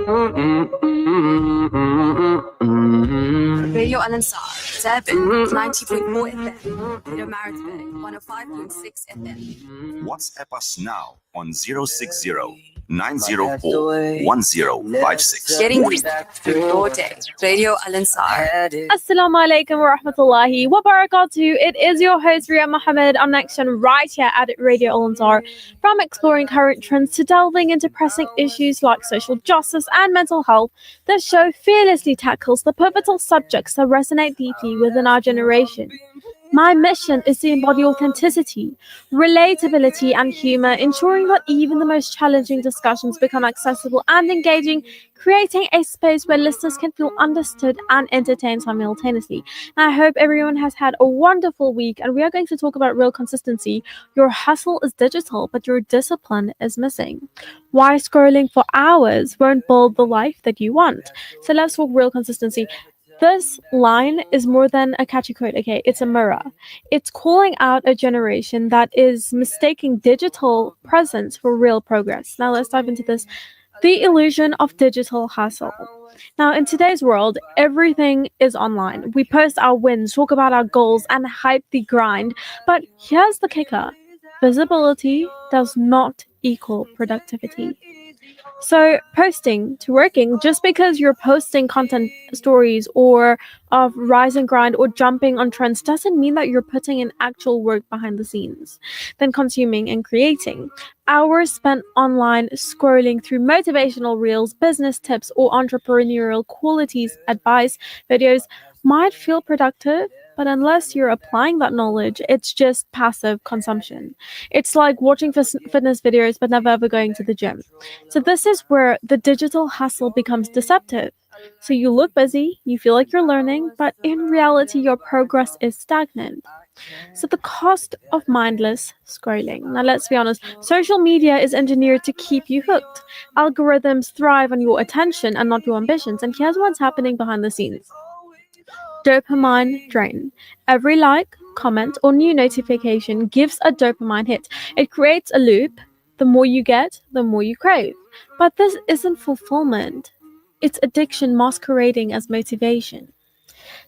Radio Al-Ansar, Zabin, 90.4 FM, Radio Maritzburg, 105.6 FM. WhatsApp us now on 060-904-1056. Getting reached through your day. Radio Al-Ansar. Assalamu alaikum wa rahmatullahi wa barakatuh. It is your host Ria Mahomed on Action right here at Radio Al-Ansar. From exploring current trends to delving into pressing issues like social justice and mental health, this show fearlessly tackles the pivotal subjects that resonate deeply within our generation. My mission is to embody authenticity, relatability, and humor, ensuring that even the most challenging discussions become accessible and engaging, creating a space where listeners can feel understood and entertained simultaneously. And I hope everyone has had a wonderful week, and we are going to talk about real consistency. Your hustle is digital, but your discipline is missing. Why scrolling for hours won't build the life that you want. So let's talk real consistency. This line is more than a catchy quote, okay? It's a mirror. It's calling out a generation that is mistaking digital presence for real progress. Now let's dive into this. The illusion of digital hustle. Now, in today's world, everything is online. We post our wins, talk about our goals, and hype the grind. But here's the kicker. Visibility does not equal productivity. So posting to working, just because you're posting content stories or of rise and grind or jumping on trends doesn't mean that you're putting in actual work behind the scenes. Then consuming and creating. Hours spent online scrolling through motivational reels, business tips, or entrepreneurial qualities advice videos might feel productive, but unless you're applying that knowledge, it's just passive consumption. It's like watching fitness videos but never ever going to the gym. So this is where the digital hustle becomes deceptive. So you look busy, you feel like you're learning, but in reality, your progress is stagnant. So the cost of mindless scrolling. Now let's be honest, social media is engineered to keep you hooked. Algorithms thrive on your attention and not your ambitions. And here's what's happening behind the scenes. Dopamine drain. Every like, comment, or new notification gives a dopamine hit. It creates a loop. The more you get, the more you crave. But this isn't fulfillment. It's addiction masquerading as motivation.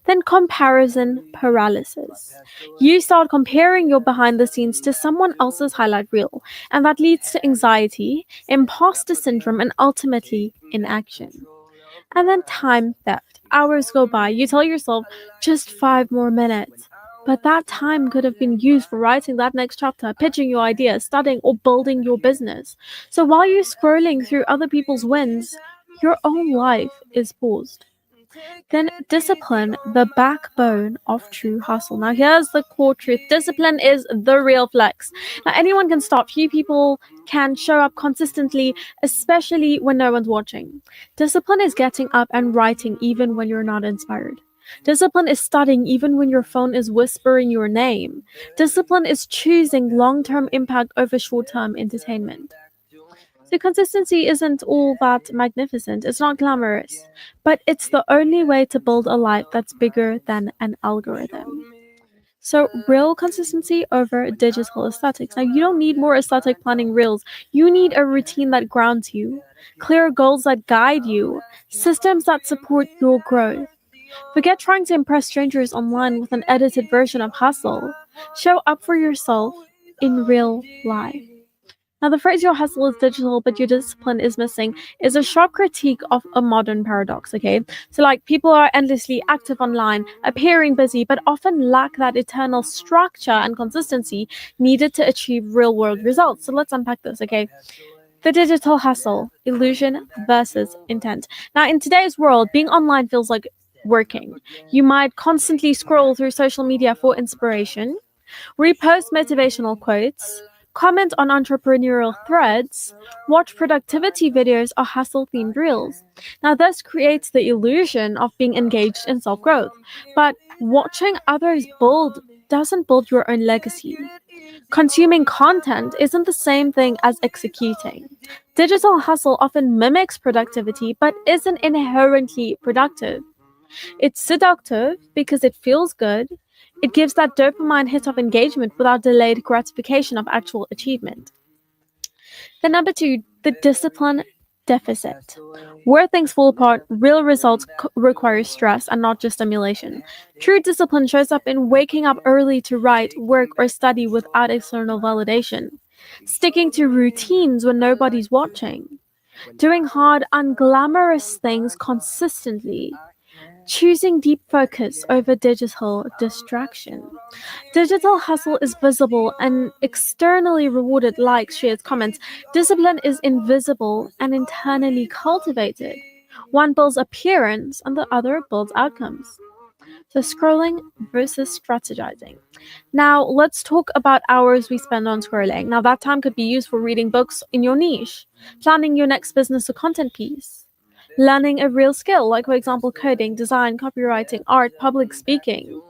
Then comparison paralysis. You start comparing your behind the scenes to someone else's highlight reel, and that leads to anxiety, imposter syndrome, and ultimately inaction. And then time theft. Hours go by. You tell yourself, just 5 more minutes. But that time could have been used for writing that next chapter, pitching your idea, studying, or building your business. So while you're scrolling through other people's wins, your own life is paused. Then discipline, the backbone of true hustle. Now here's the core truth. Discipline is the real flex. Now anyone can start. Few people can show up consistently, especially when no one's watching. Discipline is getting up and writing even when you're not inspired. Discipline is studying even when your phone is whispering your name. Discipline is choosing long-term impact over short-term entertainment. So consistency isn't all that magnificent, it's not glamorous, but it's the only way to build a life that's bigger than an algorithm. So real consistency over digital aesthetics. Now you don't need more aesthetic planning reels, you need a routine that grounds you, clear goals that guide you, systems that support your growth. Forget trying to impress strangers online with an edited version of hustle. Show up for yourself in real life. Now, the phrase your hustle is digital, but your discipline is missing is a sharp critique of a modern paradox, okay? So, like, people are endlessly active online, appearing busy, but often lack that eternal structure and consistency needed to achieve real-world results. So let's unpack this, okay? The digital hustle, illusion versus intent. Now, in today's world, being online feels like working. You might constantly scroll through social media for inspiration, repost motivational quotes, comment on entrepreneurial threads, watch productivity videos or hustle-themed reels. Now, this creates the illusion of being engaged in self-growth, but watching others build doesn't build your own legacy. Consuming content isn't the same thing as executing. Digital hustle often mimics productivity, but isn't inherently productive. It's seductive because it feels good. It gives that dopamine hit of engagement without delayed gratification of actual achievement. Then number 2, the discipline deficit. Where things fall apart, real results require stress and not just stimulation. True discipline shows up in waking up early to write, work, or study without external validation. Sticking to routines when nobody's watching. Doing hard, unglamorous things consistently. Choosing deep focus over digital distraction. Digital hustle is visible and externally rewarded, likes, shares, comments. Discipline is invisible and internally cultivated. One builds appearance and the other builds outcomes. So scrolling versus strategizing. Now let's talk about hours we spend on scrolling. Now that time could be used for reading books in your niche, planning your next business or content piece, learning a real skill, like for example coding, design, copywriting, art, public speaking,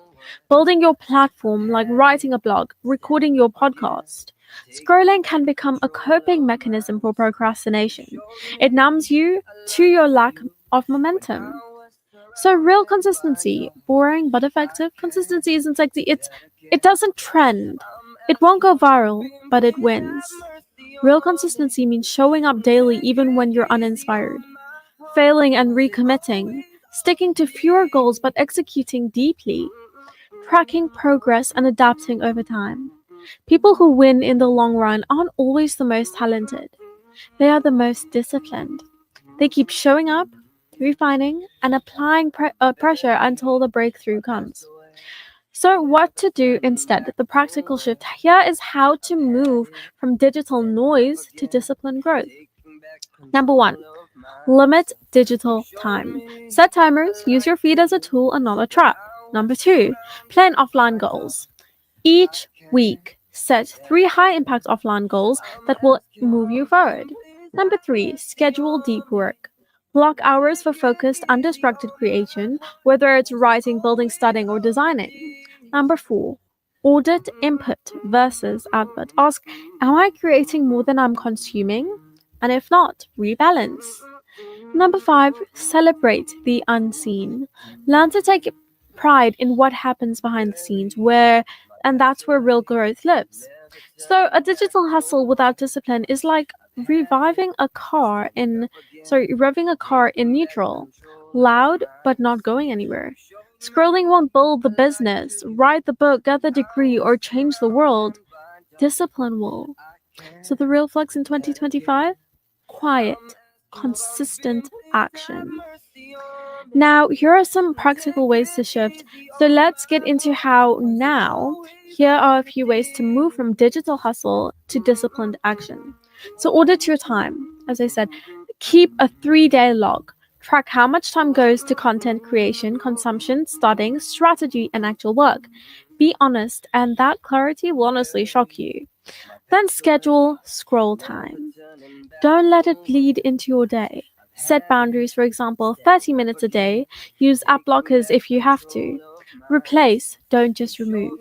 building your platform, like writing a blog, recording your podcast. Scrolling can become a coping mechanism for procrastination. It numbs you to your lack of momentum. So real consistency, boring but effective. Consistency isn't sexy. It doesn't trend. It won't go viral, but it wins. Real consistency means showing up daily even when you're uninspired, failing and recommitting, sticking to fewer goals but executing deeply, tracking progress and adapting over time. People who win in the long run aren't always the most talented. They are the most disciplined. They keep showing up, refining, and applying pressure until the breakthrough comes. So, what to do instead? The practical shift here is how to move from digital noise to disciplined growth. Number one, limit digital time. Set timers, use your feed as a tool and not a trap. Number two, plan offline goals. Each week, set 3 high impact offline goals that will move you forward. Number three, schedule deep work. Block hours for focused, undistracted creation, whether it's writing, building, studying, or designing. Number four, audit input versus output. Ask, am I creating more than I'm consuming? And if not, rebalance. Number five, celebrate the unseen. Learn to take pride in what happens behind the scenes, and that's where real growth lives. So a digital hustle without discipline is like revving a car in neutral, loud but not going anywhere. Scrolling won't build the business, write the book, get the degree, or change the world. Discipline will. So the real flex in 2025? Quiet, consistent action. Now, here are some practical ways to shift. So let's get into how now. Here are a few ways to move from digital hustle to disciplined action. So audit your time. As I said, keep a 3-day log. Track how much time goes to content creation, consumption, studying, strategy, and actual work. Be honest, and that clarity will honestly shock you. Then schedule scroll time. Don't let it bleed into your day. Set boundaries, for example, 30 minutes a day. Use app blockers if you have to. Replace, don't just remove.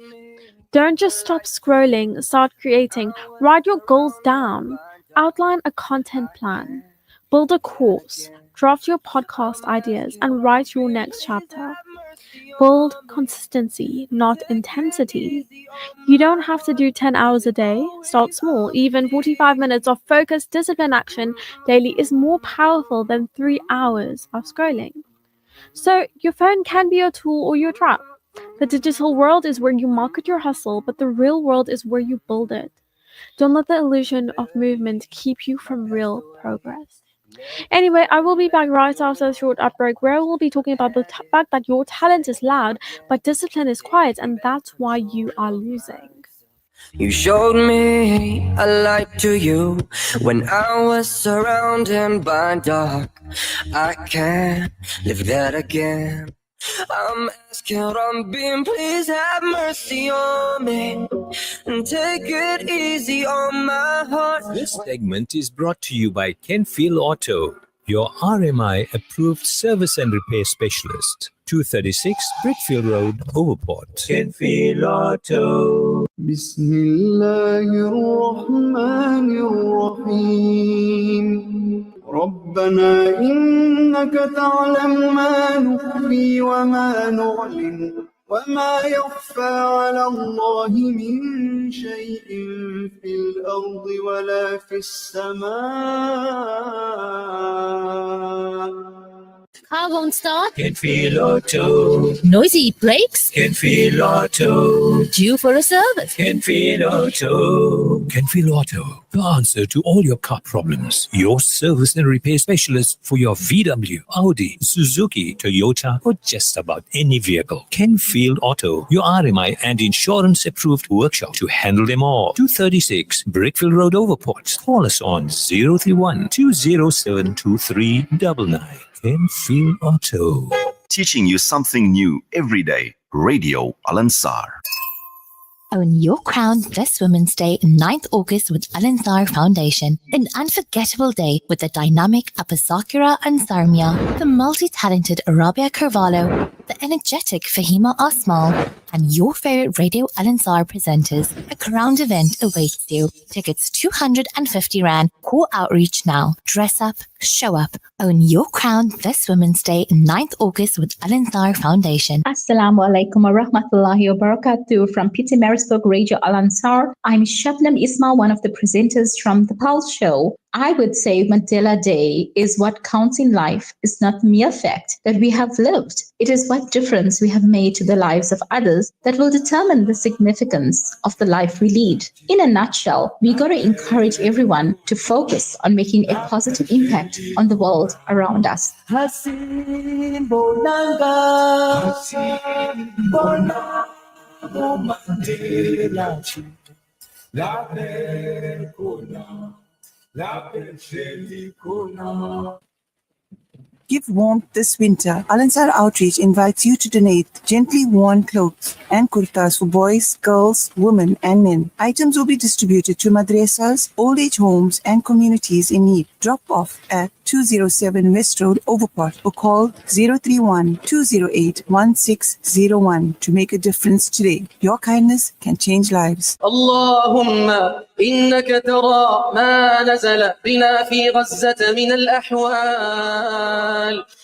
Don't just stop scrolling, start creating. Write your goals down. Outline a content plan. Build a course. Draft your podcast ideas and write your next chapter. Build consistency, not intensity. You don't have to do 10 hours a day. Start small. Even 45 minutes of focused discipline action daily is more powerful than 3 hours of scrolling. So your phone can be your tool or your trap. The digital world is where you market your hustle, but the real world is where you build it. Don't let the illusion of movement keep you from real progress. Anyway, I will be back right after a short break where I will be talking about the fact that your talent is loud, but discipline is quiet, and that's why you are losing. You showed me a light to you when I was surrounded by dark. I can't live that again. I'm asking, I'm being, please have mercy on me and take it easy on my heart. This segment is brought to you by Kenfield Auto, your RMI approved service and repair specialist. 236 Brickfield Road, Overport. Kenfield Auto. بسم الله الرحمن الرحيم ربنا إنك تعلم ما نخفي وما نعلن وما يخفى على الله من شيء في الأرض ولا في السماء. Car won't start. Can feel auto. Noisy brakes. Can feel auto. Due for a service. Can feel auto. Can feel auto. The answer to all your car problems. Your service and repair specialist for your VW, Audi, Suzuki, Toyota, or just about any vehicle. Kenfield Auto, your RMI and insurance approved workshop to handle them all. 236 Brickfield Road, Overport. Call us on 031 207 2399. Kenfield Auto. Teaching you something new every day. Radio Al-Ansar. Own your crown this Women's Day, 9th August with Al-Ansar Foundation. An unforgettable day with the dynamic Apasakura Ansarmia, the multi-talented Rabia Carvalho, the energetic Fahima Asmal, and your favorite Radio Al-Ansar presenters. A crowned event awaits you. Tickets 250 Rand. Call outreach now. Dress up, show up. Own your crown this Women's Day, 9th August with Al-Ansar Foundation. Assalamu alaikum wa rahmatullahi wa barakatuh from Pietermaritzburg Radio Al-Ansar. I'm Shabnam Ismail, one of the presenters from The Pulse Show. I would say Mandela Day is what counts in life. It's not mere fact that we have lived. It is what difference we have made to the lives of others that will determine the significance of the life we lead. In a nutshell, we got to encourage everyone to focus on making a positive impact on the world around us. Give warmth this winter. Al-Ansar Outreach invites you to donate gently worn clothes and kurtas for boys, girls, women and men. Items will be distributed to madrasas, old age homes and communities in need. Drop off at 207 West Road, Overport, or call 031-208-1601 to make a difference today. Your kindness can change lives. اللهم إنك ترى ما نزل بنا في غزة من الأحوال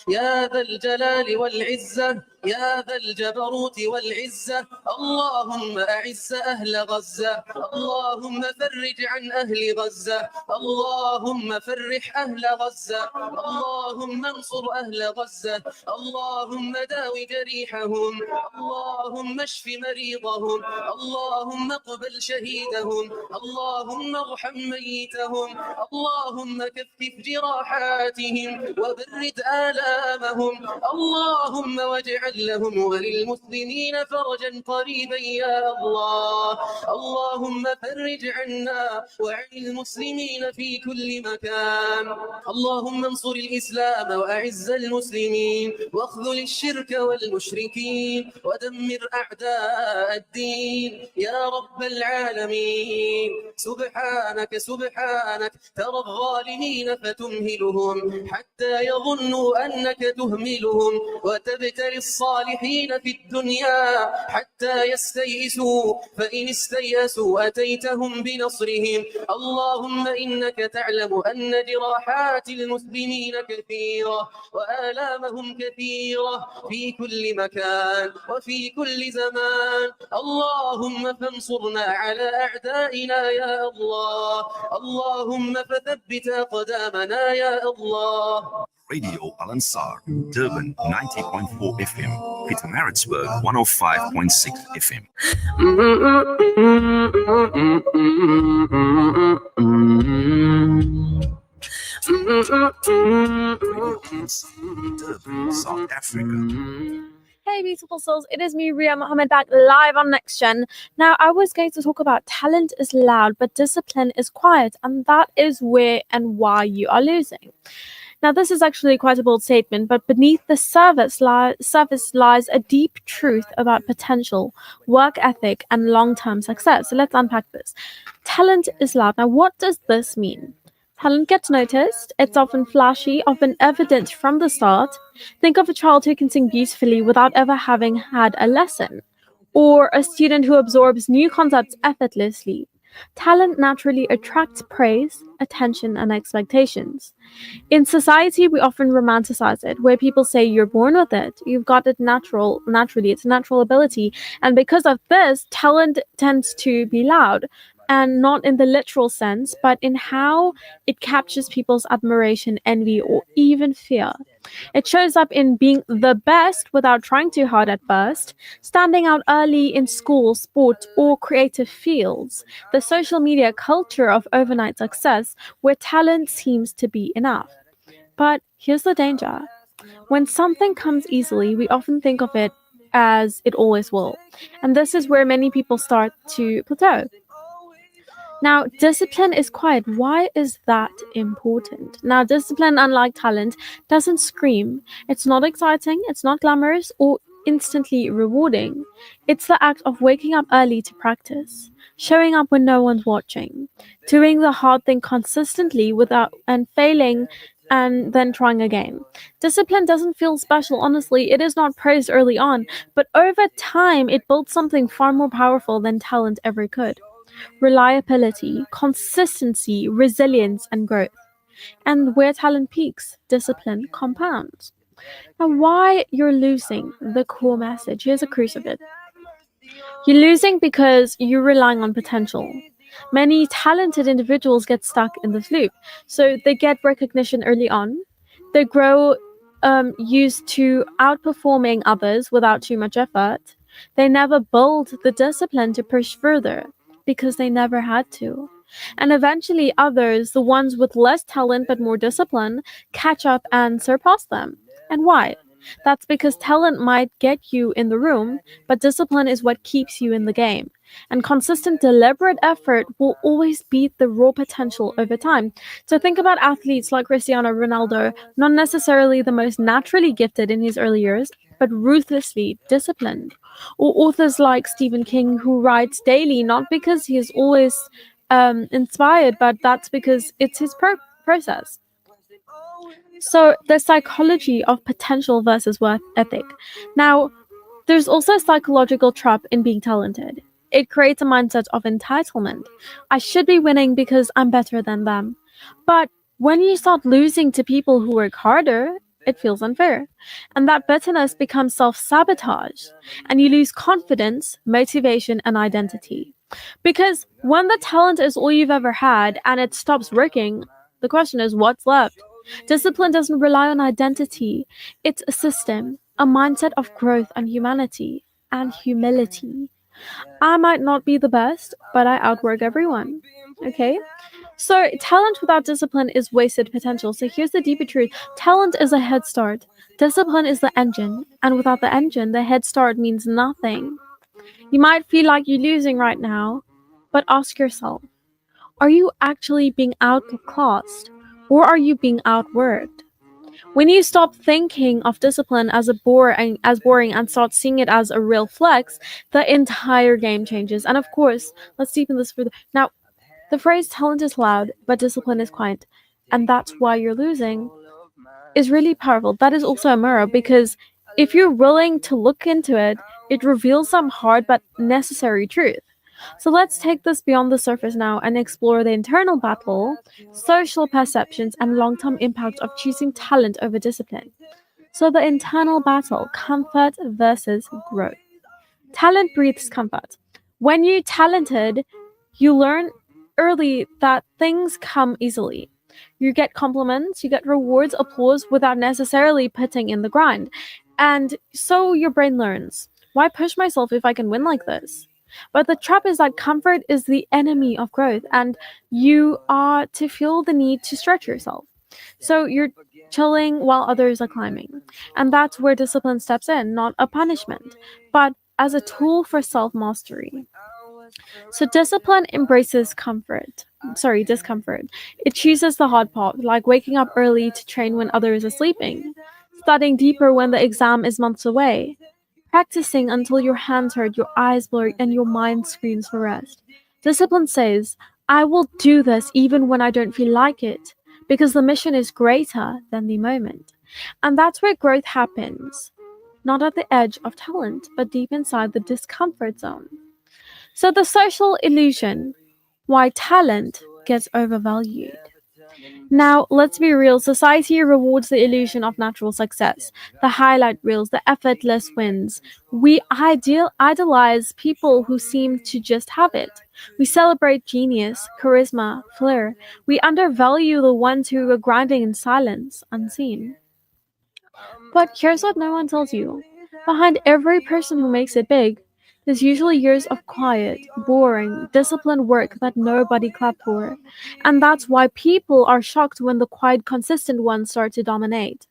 يا ذا الجلال والعزة يا ذا الجبروت والعزة اللهم أعز أهل غزة اللهم فرج عن أهل غزة اللهم فرح أهل غزة اللهم انصر أهل غزة اللهم داو جريحهم اللهم اشف مريضهم اللهم اقبل شهيدهم اللهم ارحم ميتهم اللهم كفف جراحاتهم وبرد آلامهم اللهم واجعل لهم وللمسلمين فرجا قريبا يا الله اللهم فرج عنا وعن المسلمين في كل مكان اللهم انصر الإسلام وأعز المسلمين واخذل الشرك والمشركين ودمر أعداء الدين يا رب العالمين سبحانك سبحانك ترى الظالمين فتمهلهم حتى يظنوا أنك تهملهم وتبتلي الصالحين في الدنيا حتى يستيئسوا فإن استيئسوا أتيتهم بنصرهم اللهم إنك تعلم أن جراحات المسلمين كثيرة وآلامهم كثيرة في كل مكان وفي كل زمان اللهم فانصرنا على أعدائنا يا الله اللهم فثبت أقدامنا يا الله. Radio Al-Ansar, Durban 90.4 FM, Pietermaritzburg 105.6 FM. Durban, South Africa. Hey beautiful souls, it is me Ria Mahomed back live on Next Gen. Now I was going to talk about talent is loud but discipline is quiet, and that is where and why you are losing. Now this is actually quite a bold statement, but beneath the surface lies a deep truth about potential, work ethic and long-term success. So let's unpack this. Talent is loud. Now what does this mean? Talent gets noticed. It's often flashy, often evident from the start. Think of a child who can sing beautifully without ever having had a lesson, or a student who absorbs new concepts effortlessly. Talent naturally attracts praise, attention, and expectations. In society, we often romanticize it, where people say you're born with it, you've got it naturally, it's a natural ability. And because of this, talent tends to be loud, and not in the literal sense, but in how it captures people's admiration, envy, or even fear. It shows up in being the best without trying too hard at first, standing out early in school, sport, or creative fields, the social media culture of overnight success where talent seems to be enough. But here's the danger. When something comes easily, we often think of it as it always will. And this is where many people start to plateau. Now, discipline is quiet. Why is that important? Now, discipline, unlike talent, doesn't scream. It's not exciting, it's not glamorous or instantly rewarding. It's the act of waking up early to practice, showing up when no one's watching, doing the hard thing consistently without and failing and then trying again. Discipline doesn't feel special, honestly. It is not praised early on, but over time, it builds something far more powerful than talent ever could: reliability, consistency, resilience, and growth. And where talent peaks, discipline compounds. Now, why you're losing the core message? Here's a cruise of it. You're losing because you're relying on potential. Many talented individuals get stuck in this loop. So they get recognition early on, they grow used to outperforming others without too much effort. They never build the discipline to push further because they never had to. And eventually, others, the ones with less talent but more discipline, catch up and surpass them. And why? That's because talent might get you in the room, but discipline is what keeps you in the game. And consistent, deliberate effort will always beat the raw potential over time. So think about athletes like Cristiano Ronaldo, not necessarily the most naturally gifted in his early years, but ruthlessly disciplined. Or authors like Stephen King, who writes daily, not because he is always inspired, but that's because it's his process. So the psychology of potential versus worth ethic. Now, there's also a psychological trap in being talented. It creates a mindset of entitlement. I should be winning because I'm better than them. But when you start losing to people who work harder, it feels unfair. And that bitterness becomes self-sabotage. And you lose confidence, motivation, and identity. Because when the talent is all you've ever had and it stops working, the question is, what's left? Discipline doesn't rely on identity. It's a system, a mindset of growth and humanity and humility. I might not be the best, but I outwork everyone. Okay? So, talent without discipline is wasted potential. So, here's the deeper truth: talent is a head start, discipline is the engine, and without the engine, the head start means nothing. You might feel like you're losing right now, but ask yourself, are you actually being outclassed, or are you being outworked? When you stop thinking of discipline as boring and start seeing it as a real flex, the entire game changes. And of course, let's deepen this further. Now, the phrase talent is loud, but discipline is quiet, and that's why you're losing, is really powerful. That is also a mirror, because if you're willing to look into it, it reveals some hard but necessary truth. So let's take this beyond the surface now and explore the internal battle, social perceptions, and long-term impact of choosing talent over discipline. So the internal battle, comfort versus growth. Talent breathes comfort. When you're talented, you learn early that things come easily. You get compliments, you get rewards, applause without necessarily putting in the grind. And so your brain learns, why push myself if I can win like this? But the trap is that comfort is the enemy of growth, and you are to feel the need to stretch yourself. So you're chilling while others are climbing. And that's where discipline steps in, not a punishment, but as a tool for self mastery. So discipline embraces discomfort. It chooses the hard part, like waking up early to train when others are sleeping, studying deeper when the exam is months away, practicing until your hands hurt, your eyes blur, and your mind screams for rest. Discipline says, I will do this even when I don't feel like it, because the mission is greater than the moment. And that's where growth happens, not at the edge of talent, but deep inside the discomfort zone. So the social illusion. why talent gets overvalued. Now, let's be real, society rewards the illusion of natural success, the highlight reels, the effortless wins. We idolize people who seem to just have it. We celebrate genius, charisma, flair. We undervalue the ones who are grinding in silence, unseen. But here's what no one tells you. Behind every person who makes it big, there's usually years of quiet, boring, disciplined work that nobody clapped for. And that's why people are shocked when the quiet, consistent ones start to dominate.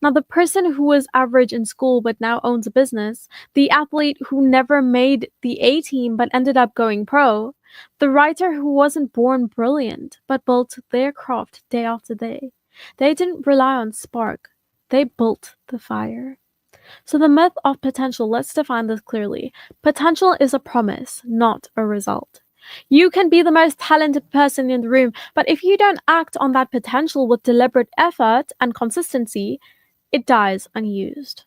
Now, the person who was average in school but now owns a business, the athlete who never made the A team but ended up going pro, the writer who wasn't born brilliant but built their craft day after day. They didn't rely on spark, they built the fire. So, the myth of potential, let's define this clearly. Potential is a promise, not a result. You can be the most talented person in the room, but if you don't act on that potential with deliberate effort and consistency, it dies unused.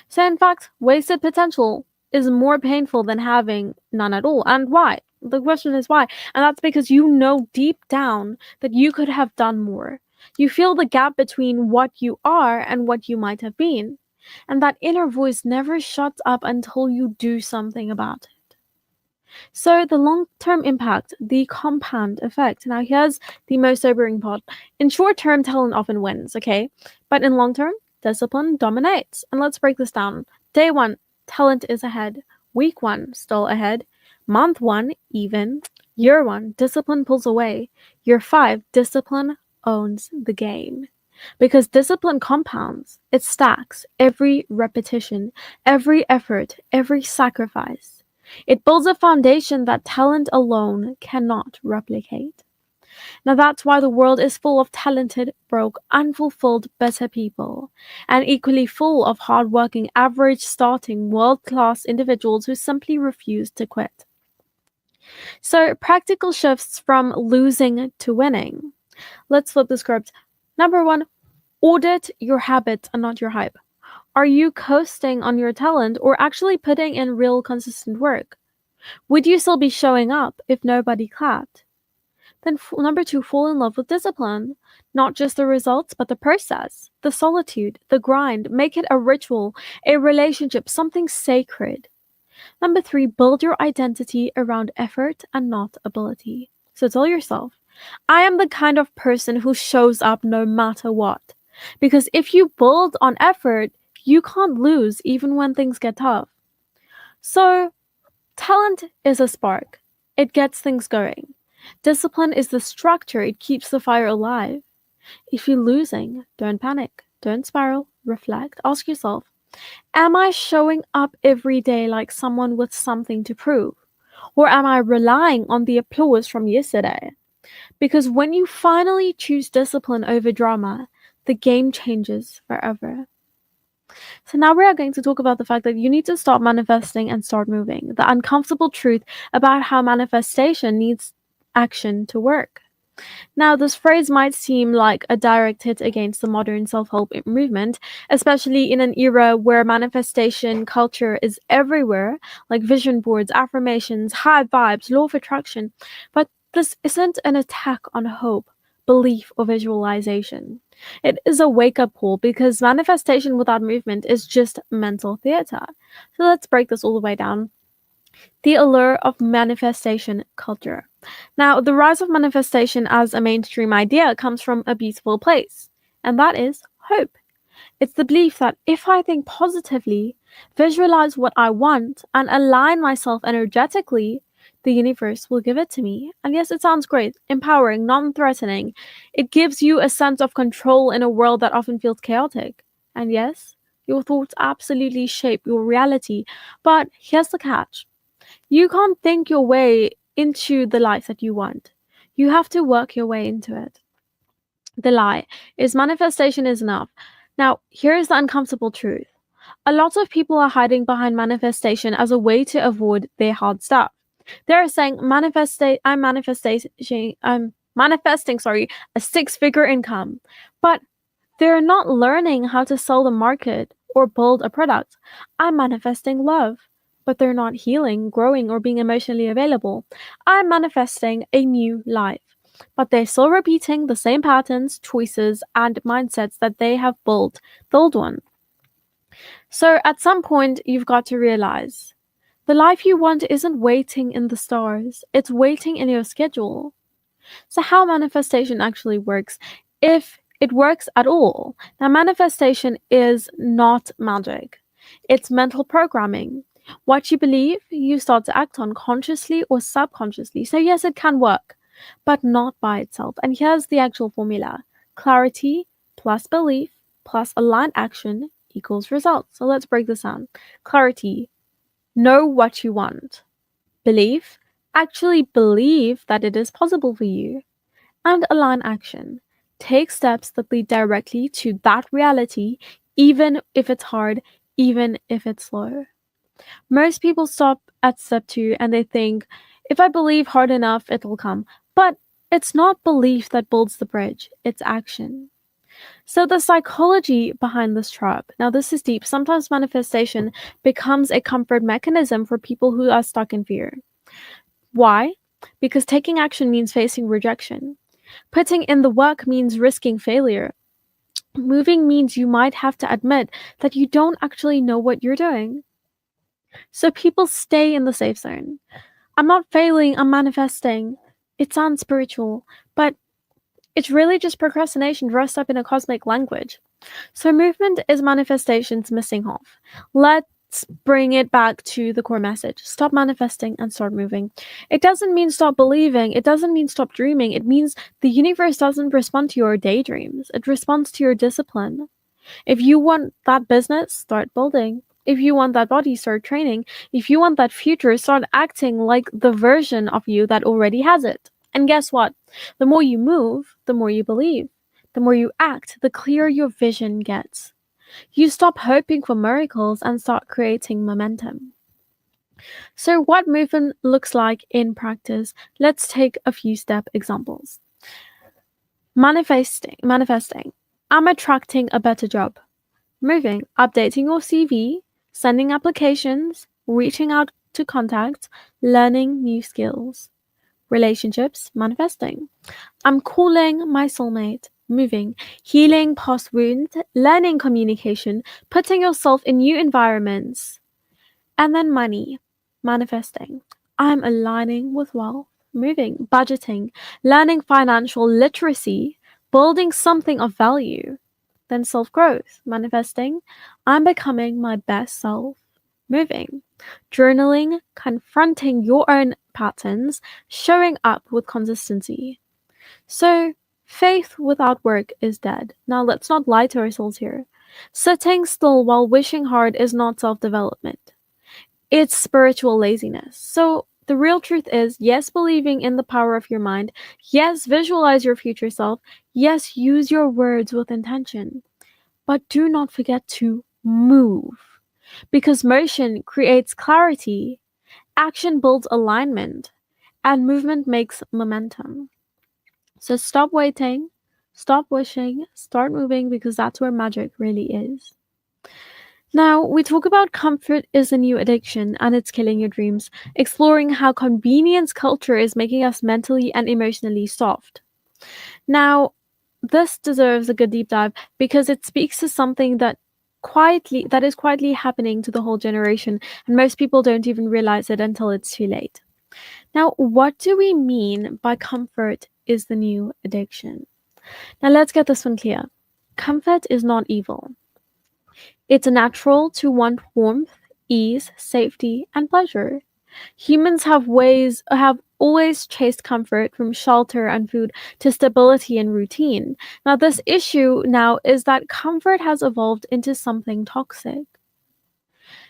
So, in fact, wasted potential is more painful than having none at all. And why? The question is why. And that's because you know deep down that you could have done more. You feel the gap between what you are and what you might have been. And that inner voice never shuts up until you do something about it. So the long-term impact, the compound effect. Now here's the most sobering part. In short-term, talent often wins, okay? But in long-term, discipline dominates. And let's break this down. Day 1, talent is ahead. Week 1, still ahead. Month 1, even. Year 1, discipline pulls away. Year 5, discipline owns the game. Because discipline compounds, it stacks every repetition, every effort, every sacrifice. It builds a foundation that talent alone cannot replicate. Now that's why the world is full of talented, broke, unfulfilled, better people, and equally full of hardworking, average, starting, world-class individuals who simply refuse to quit. So practical shifts from losing to winning. Let's flip the script. Number 1, audit your habits and not your hype. Are you coasting on your talent or actually putting in real consistent work? Would you still be showing up if nobody clapped? Then number 2, fall in love with discipline. Not just the results, but the process, the solitude, the grind. Make it a ritual, a relationship, something sacred. Number 3, build your identity around effort and not ability. So tell yourself, I am the kind of person who shows up no matter what. Because if you build on effort, you can't lose even when things get tough. So, talent is a spark. It gets things going. Discipline is the structure. It keeps the fire alive. If you're losing, don't panic. Don't spiral. Reflect. Ask yourself, am I showing up every day like someone with something to prove? Or am I relying on the applause from yesterday? Because when you finally choose discipline over drama, the game changes forever. So now we are going to talk about the fact that you need to stop manifesting and start moving. The uncomfortable truth about how manifestation needs action to work. Now, this phrase might seem like a direct hit against the modern self-help movement, especially in an era where manifestation culture is everywhere, like vision boards, affirmations, high vibes, law of attraction. But this isn't an attack on hope, belief, or visualization. It is a wake-up call because manifestation without movement is just mental theater. So let's break this all the way down. The allure of manifestation culture. Now, the rise of manifestation as a mainstream idea comes from a beautiful place, and that is hope. It's the belief that if I think positively, visualize what I want, and align myself energetically, the universe will give it to me. And yes, it sounds great, empowering, non-threatening. It gives you a sense of control in a world that often feels chaotic. And yes, your thoughts absolutely shape your reality. But here's the catch. You can't think your way into the life that you want. You have to work your way into it. The lie is manifestation is enough. Now, here is the uncomfortable truth. A lot of people are hiding behind manifestation as a way to avoid their hard stuff. They're saying I'm manifesting, a 6-figure income. But they're not learning how to sell the market or build a product. I'm manifesting love. but they're not healing, growing, or being emotionally available. I'm manifesting a new life, but they're still repeating the same patterns, choices, and mindsets that they have built the old one. So at some point, you've got to realize the life you want isn't waiting in the stars, it's waiting in your schedule. So, how manifestation actually works, if it works at all. Now, manifestation is not magic, it's mental programming. What you believe, you start to act on consciously or subconsciously. So, yes, it can work, but not by itself. And here's the actual formula: clarity plus belief plus aligned action equals results. So, let's break this down. Clarity: know what you want. Belief: actually believe that it is possible for you. And align action: take steps that lead directly to that reality, even if it's hard, even if it's slow. Most people stop at step 2 and they think, if I believe hard enough, it'll come. But it's not belief that builds the bridge, it's action. So the psychology behind this trap. Now this is deep. Sometimes manifestation becomes a comfort mechanism for people who are stuck in fear. Why? Because taking action means facing rejection. Putting in the work means risking failure. Moving means you might have to admit that you don't actually know what you're doing. So people stay in the safe zone. I'm not failing, I'm manifesting. It sounds spiritual, but it's really just procrastination dressed up in a cosmic language. So movement is manifestation's missing half. Let's bring it back to the core message. Stop manifesting and start moving. It doesn't mean stop believing. It doesn't mean stop dreaming. It means the universe doesn't respond to your daydreams. It responds to your discipline. If you want that business, start building. If you want that body, start training. If you want that future, start acting like the version of you that already has it. And guess what? The more you move, the more you believe. The more you act, the clearer your vision gets. You stop hoping for miracles and start creating momentum. So what movement looks like in practice, let's take a few step examples. Manifesting. I'm attracting a better job. Moving, updating your CV, sending applications, reaching out to contacts, learning new skills. Relationships, manifesting. I'm calling my soulmate. Moving, healing past wounds, learning communication, putting yourself in new environments. And then money, manifesting. I'm aligning with wealth. Moving, budgeting, learning financial literacy, building something of value. Then self-growth, manifesting. I'm becoming my best self. Moving, journaling, confronting your own patterns, showing up with consistency. So, faith without work is dead. Now, let's not lie to ourselves here. Sitting still while wishing hard is not self-development. It's spiritual laziness. So, the real truth is, yes, believing in the power of your mind. Yes, visualize your future self. Yes, use your words with intention. But do not forget to move. Because motion creates clarity, action builds alignment, and movement makes momentum. So stop waiting, stop wishing, start moving, because that's where magic really is. Now, we talk about comfort is a new addiction and it's killing your dreams, exploring how convenience culture is making us mentally and emotionally soft. Now, this deserves a good deep dive because it speaks to something that is quietly happening to the whole generation, and most people don't even realize it until it's too late. Now, what do we mean by comfort is the new addiction? Now, let's get this one clear. Comfort is not evil. It's natural to want warmth, ease, safety, and pleasure. Humans have always chased comfort, from shelter and food to stability and routine. Now, this issue now is that comfort has evolved into something toxic.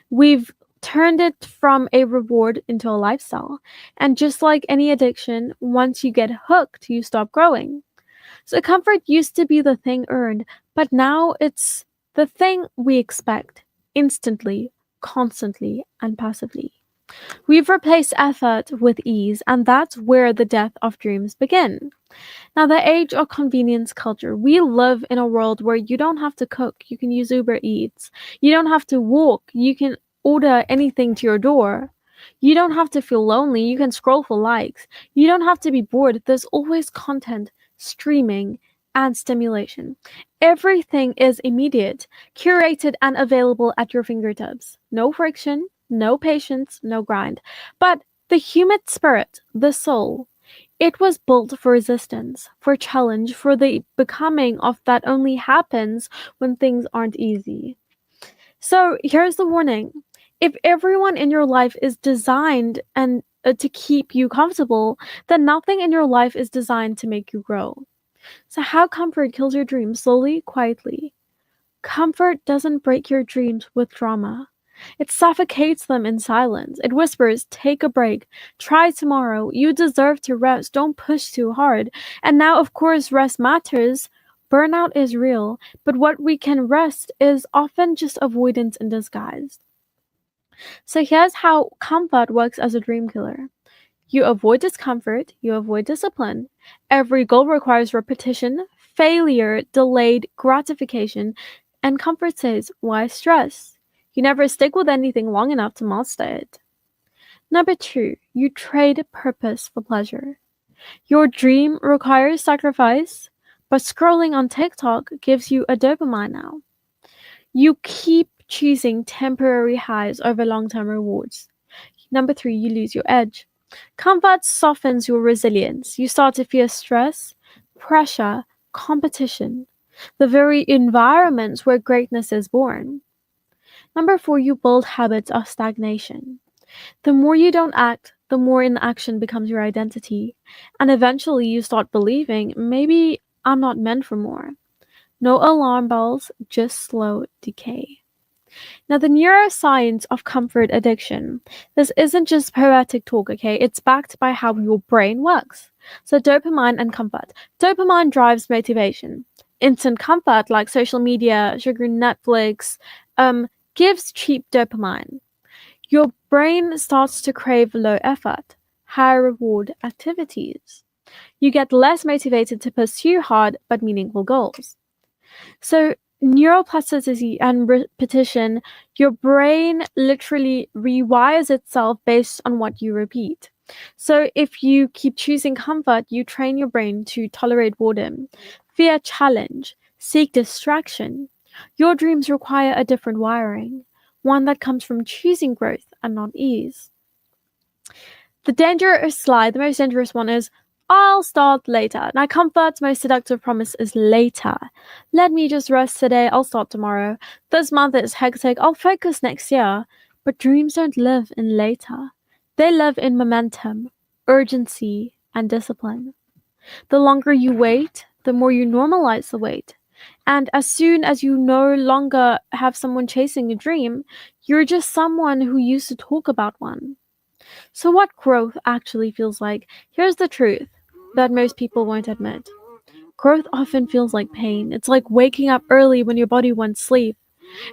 We've turned it from a reward into a lifestyle. And just like any addiction, once you get hooked, you stop growing. So comfort used to be the thing earned, but now it's the thing we expect instantly, constantly, and passively. We've replaced effort with ease, and that's where the death of dreams begin. Now, the age of convenience culture. We live in a world where you don't have to cook, you can use Uber Eats. You don't have to walk, you can order anything to your door. You don't have to feel lonely. You can scroll for likes. You don't have to be bored. There's always content, streaming, and stimulation. Everything is immediate, curated, and available at your fingertips. No friction, no patience, no grind. But the human spirit, the soul, it was built for resistance, for challenge, for the becoming of that only happens when things aren't easy. So here's the warning. If everyone in your life is designed and to keep you comfortable, then nothing in your life is designed to make you grow. So how comfort kills your dreams slowly, quietly. Comfort doesn't break your dreams with drama. It suffocates them in silence. It whispers, take a break, try tomorrow, you deserve to rest, don't push too hard. And now, of course, rest matters. Burnout is real, but what we can rest is often just avoidance in disguise. So here's how comfort works as a dream killer. You avoid discomfort, you avoid discipline. Every goal requires repetition, failure, delayed gratification, and comfort says, why stress? You never stick with anything long enough to master it. Number 2, you trade purpose for pleasure. Your dream requires sacrifice, but scrolling on TikTok gives you a dopamine now. You keep choosing temporary highs over long-term rewards. Number 3, you lose your edge. Comfort softens your resilience. You start to fear stress, pressure, competition, the very environments where greatness is born. Number 4, you build habits of stagnation. The more you don't act, the more inaction becomes your identity. And eventually you start believing, maybe I'm not meant for more. No alarm bells, just slow decay. Now, the neuroscience of comfort addiction, this isn't just poetic talk, okay? It's backed by how your brain works. So dopamine and comfort. Dopamine drives motivation. Instant comfort like social media, sugar, Netflix, gives cheap dopamine. Your brain starts to crave low effort, high reward activities. You get less motivated to pursue hard but meaningful goals. So neuroplasticity and repetition, your brain literally rewires itself based on what you repeat. So if you keep choosing comfort, you train your brain to tolerate boredom, fear challenge, seek distraction. Your dreams require a different wiring, one that comes from choosing growth and not ease. The dangerous lie, the most dangerous one is, I'll start later. Now, comfort's most seductive promise is later. Let me just rest today, I'll start tomorrow. This month is hectic, I'll focus next year. But dreams don't live in later. They live in momentum, urgency, and discipline. The longer you wait, the more you normalize the wait. And as soon as you no longer have someone chasing a dream, you're just someone who used to talk about one. So what growth actually feels like? Here's the truth that most people won't admit. Growth often feels like pain. It's like waking up early when your body wants sleep.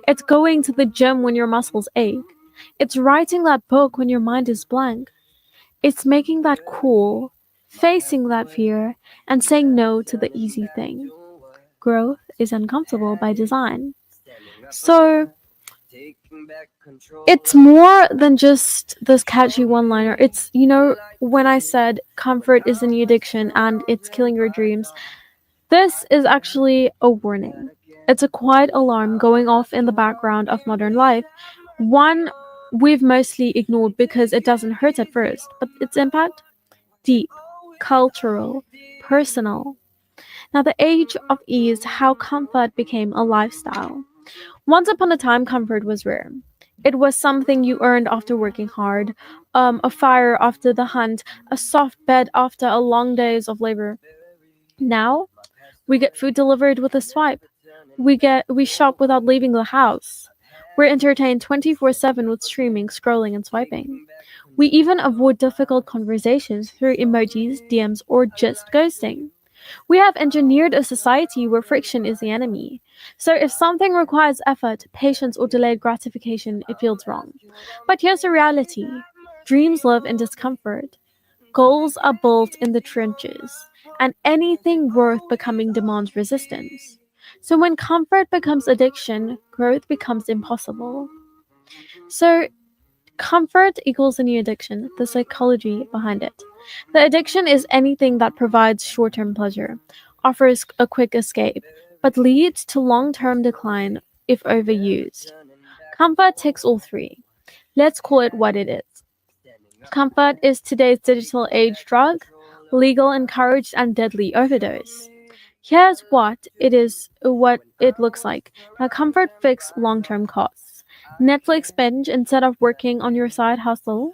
It's going to the gym when your muscles ache. It's writing that book when your mind is blank. It's making that call, facing that fear, and saying no to the easy thing. Growth is uncomfortable by design. So it's more than just this catchy one-liner. It's, when I said comfort is a new addiction and it's killing your dreams, this is actually a warning. It's a quiet alarm going off in the background of modern life. One we've mostly ignored because it doesn't hurt at first, but its impact? Deep, cultural, personal. Now, the age of ease, how comfort became a lifestyle. Once upon a time, comfort was rare. It was something you earned after working hard, a fire after the hunt, a soft bed after a long days of labor. Now, we get food delivered with a swipe. We shop without leaving the house. We're entertained 24/7 with streaming, scrolling, and swiping. We even avoid difficult conversations through emojis, DMs, or just ghosting. We have engineered a society where friction is the enemy. So if something requires effort, patience, or delayed gratification, it feels wrong. But here's the reality. Dreams live in discomfort. Goals are built in the trenches. And anything worth becoming demands resistance. So when comfort becomes addiction, growth becomes impossible. So, comfort equals a new addiction, the psychology behind it. The addiction is anything that provides short term pleasure, offers a quick escape, but leads to long term decline if overused. Comfort ticks all three. Let's call it what it is. Comfort is today's digital age drug, legal, encouraged, and deadly overdose. Here's what it looks like. Now, comfort fix long-term costs. Netflix binge instead of working on your side hustle.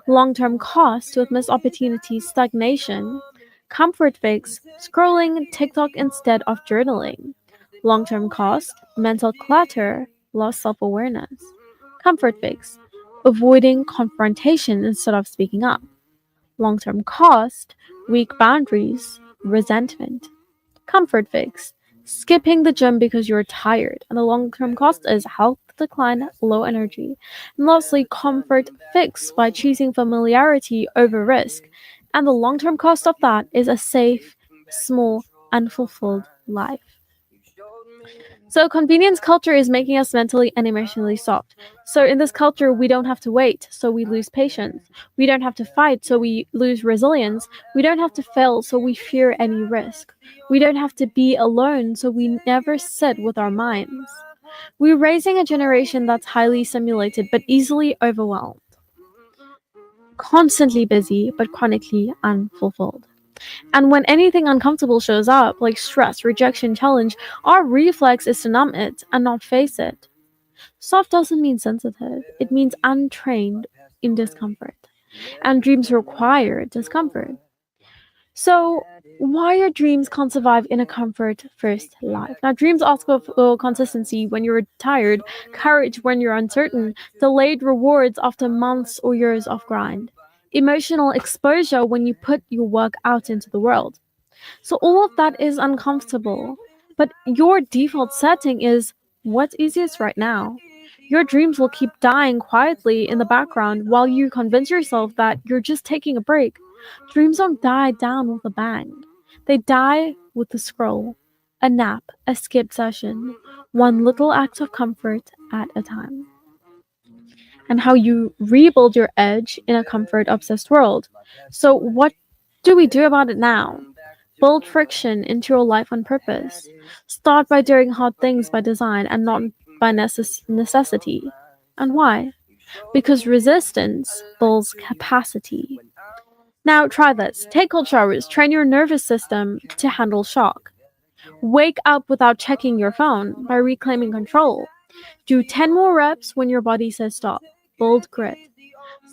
Long-term cost with missed opportunities, stagnation. Comfort fix, scrolling TikTok instead of journaling. Long-term cost, mental clutter, lost self-awareness. Comfort fix, avoiding confrontation instead of speaking up. Long-term cost, weak boundaries, resentment. Comfort fix, skipping the gym because you're tired, and the long-term cost is health decline, low energy. And lastly, comfort fix by choosing familiarity over risk, and the long-term cost of that is a safe, small, unfulfilled life. So convenience culture is making us mentally and emotionally soft. So in this culture, we don't have to wait, so we lose patience. We don't have to fight, so we lose resilience. We don't have to fail, so we fear any risk. We don't have to be alone, so we never sit with our minds. We're raising a generation that's highly simulated but easily overwhelmed. Constantly busy but chronically unfulfilled. And when anything uncomfortable shows up, like stress, rejection, challenge, our reflex is to numb it and not face it. Soft doesn't mean sensitive, it means untrained in discomfort. And dreams require discomfort. So, why your dreams can't survive in a comfort first life? Now, dreams ask for consistency when you're tired, courage when you're uncertain, delayed rewards after months or years of grind, emotional exposure when you put your work out into the world. So, all of that is uncomfortable, but your default setting is what's easiest right now. Your dreams will keep dying quietly in the background while you convince yourself that you're just taking a break. Dreams don't die down with a bang. They die with a scroll, a nap, a skipped session, one little act of comfort at a time. And how you rebuild your edge in a comfort-obsessed world. So what do we do about it now? Build friction into your life on purpose. Start by doing hard things by design and not by necessity. And why? Because resistance builds capacity. Now try this. Take cold showers. Train your nervous system to handle shock. Wake up without checking your phone by reclaiming control. Do 10 more reps when your body says stop. Build grit.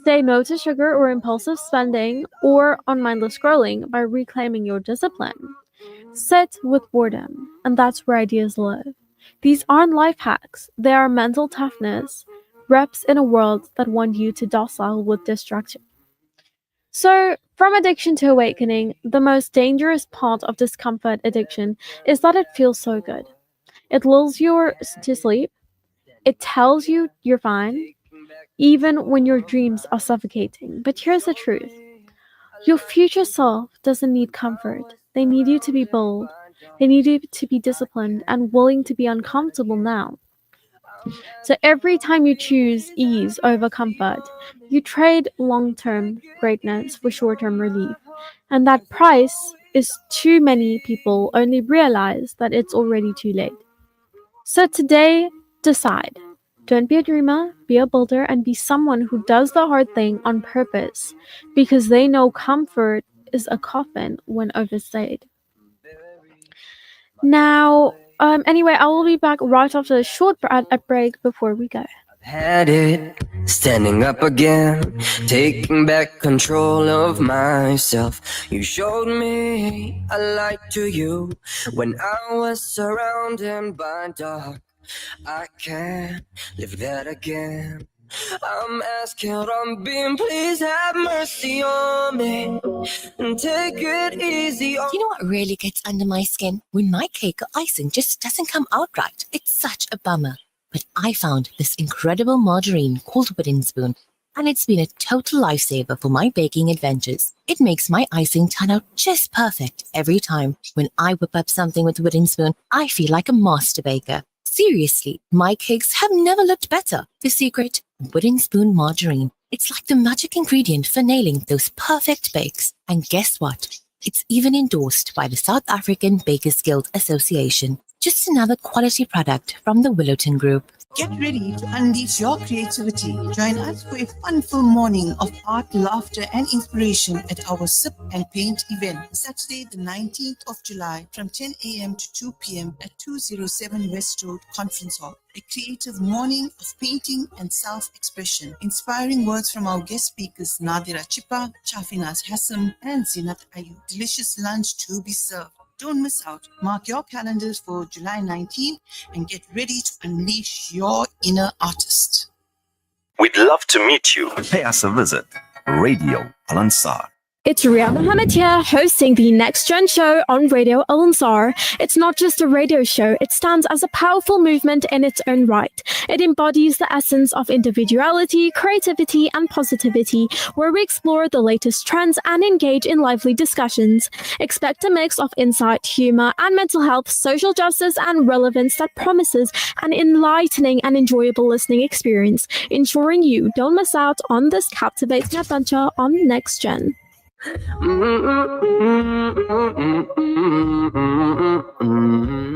Say no to sugar or impulsive spending or on mindless scrolling by reclaiming your discipline. Sit with boredom, and that's where ideas live. These aren't life hacks, they are mental toughness, reps in a world that want you to docile with distraction. So, from addiction to awakening, the most dangerous part of discomfort addiction is that it feels so good. It lulls you to sleep, it tells you you're fine, even when your dreams are suffocating. But here's the truth. Your future self doesn't need comfort. They need you to be bold. They need you to be disciplined and willing to be uncomfortable now. So every time you choose ease over comfort, you trade long-term greatness for short-term relief. And that price is too many people only realize that it's already too late. So today, decide. Don't be a dreamer, be a builder, and be someone who does the hard thing on purpose because they know comfort is a coffin when overstayed. Now, anyway, I will be back right after a short break before we go. Had it, standing up again, taking back control of myself. You showed me a light to you when I was surrounded by dark. I can't live that again. I'm asking Rabbim, please have mercy on me and take it easy on. You know what really gets under my skin? When my cake or icing just doesn't come out right. It's such a bummer. But I found this incredible margarine called Wooden Spoon, and it's been a total lifesaver for my baking adventures. It makes my icing turn out just perfect every time. When I whip up something with Wooden Spoon, I feel like a master baker. Seriously, my cakes have never looked better. The secret? Wooden spoon margarine. It's like the magic ingredient for nailing those perfect bakes. And guess what? It's even endorsed by the South African Bakers Guild Association. Just another quality product from the Willowton Group. Get ready to unleash your creativity. Join us for a fun-filled morning of art, laughter, and inspiration at our Sip and Paint event, Saturday, the 19th of July, from 10 a.m. to 2 p.m. at 207 West Road Conference Hall. A creative morning of painting and self-expression. Inspiring words from our guest speakers, Nadira Chipa, Chafinaz Hassam, and Zinat Ayub. Delicious lunch to be served. Don't miss out. Mark your calendars for July 19th and get ready to unleash your inner artist. We'd love to meet you. Pay us a visit. Radio Al Ansar. It's Ria Mahomed here, hosting the Next Gen show on Radio Al Ansar. It's not just a radio show, it stands as a powerful movement in its own right. It embodies the essence of individuality, creativity, and positivity, where we explore the latest trends and engage in lively discussions. Expect a mix of insight, humor, and mental health, social justice, and relevance that promises an enlightening and enjoyable listening experience, ensuring you don't miss out on this captivating adventure on Next Gen.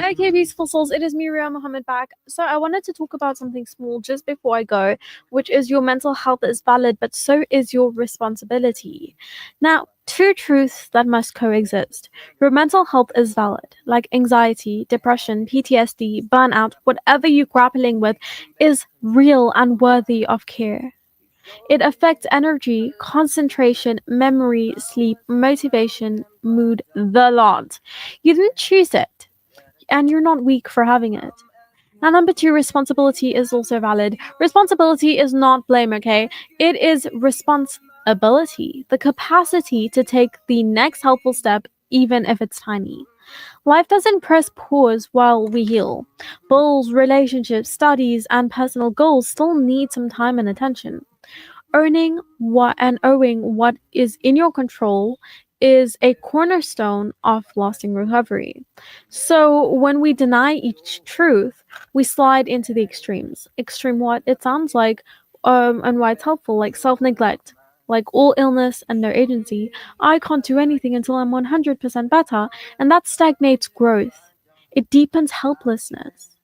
Okay, beautiful souls, it is me, Ria Mahomed, back. So I wanted to talk about something small just before I go, which is your mental health is valid, but so is your responsibility. Now, two truths that must coexist. Your mental health is valid, like anxiety, depression, PTSD, burnout, whatever you're grappling with is real and worthy of care. It affects energy, concentration, memory, sleep, motivation, mood, the lot. You didn't choose it, and you're not weak for having it. Now, number two, responsibility is also valid. Responsibility is not blame, okay? It is responsibility, the capacity to take the next helpful step, even if it's tiny. Life doesn't press pause while we heal. Bills, relationships, studies, and personal goals still need some time and attention. Owning what is in your control is a cornerstone of lasting recovery. So when we deny each truth, we slide into the extremes. Extreme what? It sounds like, and why it's helpful, like self-neglect. Like all illness and no agency, I can't do anything until I'm 100% better, and that stagnates growth. It deepens helplessness.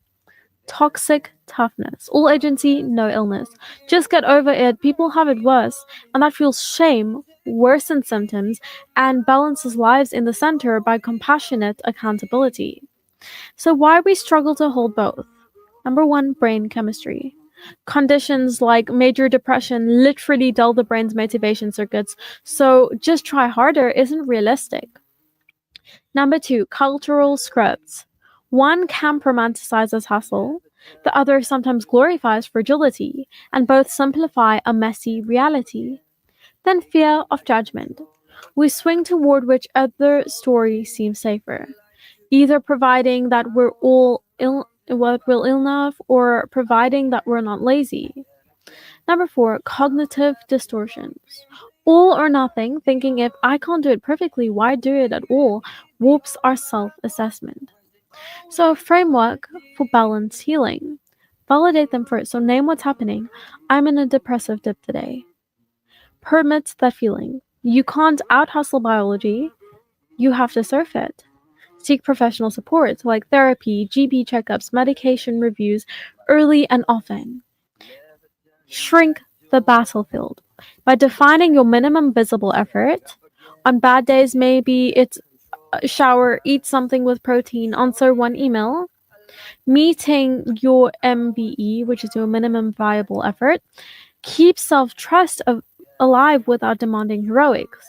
Toxic toughness. All agency, no illness. Just get over it. People have it worse, and that fuels shame, worsens symptoms, and balances lives in the center by compassionate accountability. So why we struggle to hold both? Number one, brain chemistry. Conditions like major depression literally dull the brain's motivation circuits, so just try harder isn't realistic. Number two, cultural scripts. One camp romanticizes hustle, the other sometimes glorifies fragility, and both simplify a messy reality. Then fear of judgment. We swing toward whichever story seems safer, either providing that we're all ill enough or providing that we're not lazy. Number four, cognitive distortions. All or nothing, thinking if I can't do it perfectly, why do it at all, warps our self-assessment. So a framework for balanced healing. Validate them first. So name what's happening. I'm in a depressive dip today. Permit that feeling. You can't out-hustle biology. You have to surf it. Seek professional support like therapy, GP checkups, medication reviews, early and often. Shrink the battlefield by defining your minimum visible effort. On bad days, maybe it's shower, eat something with protein, answer one email. Meeting your MVE, which is your minimum viable effort. Keep self-trust alive without demanding heroics.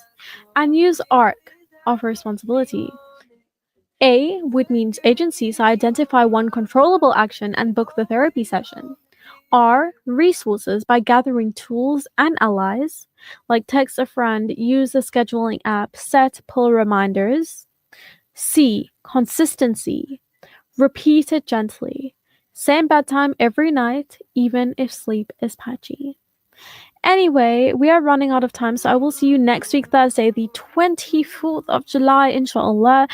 And use ARC, offer responsibility. A, which means agency, so identify one controllable action and book the therapy session. R, resources, by gathering tools and allies, like text a friend, use a scheduling app, set pull reminders. C, consistency, repeat it gently. Same bedtime every night, even if sleep is patchy. Anyway, we are running out of time, so I will see you next week, Thursday, the 24th of July, inshallah,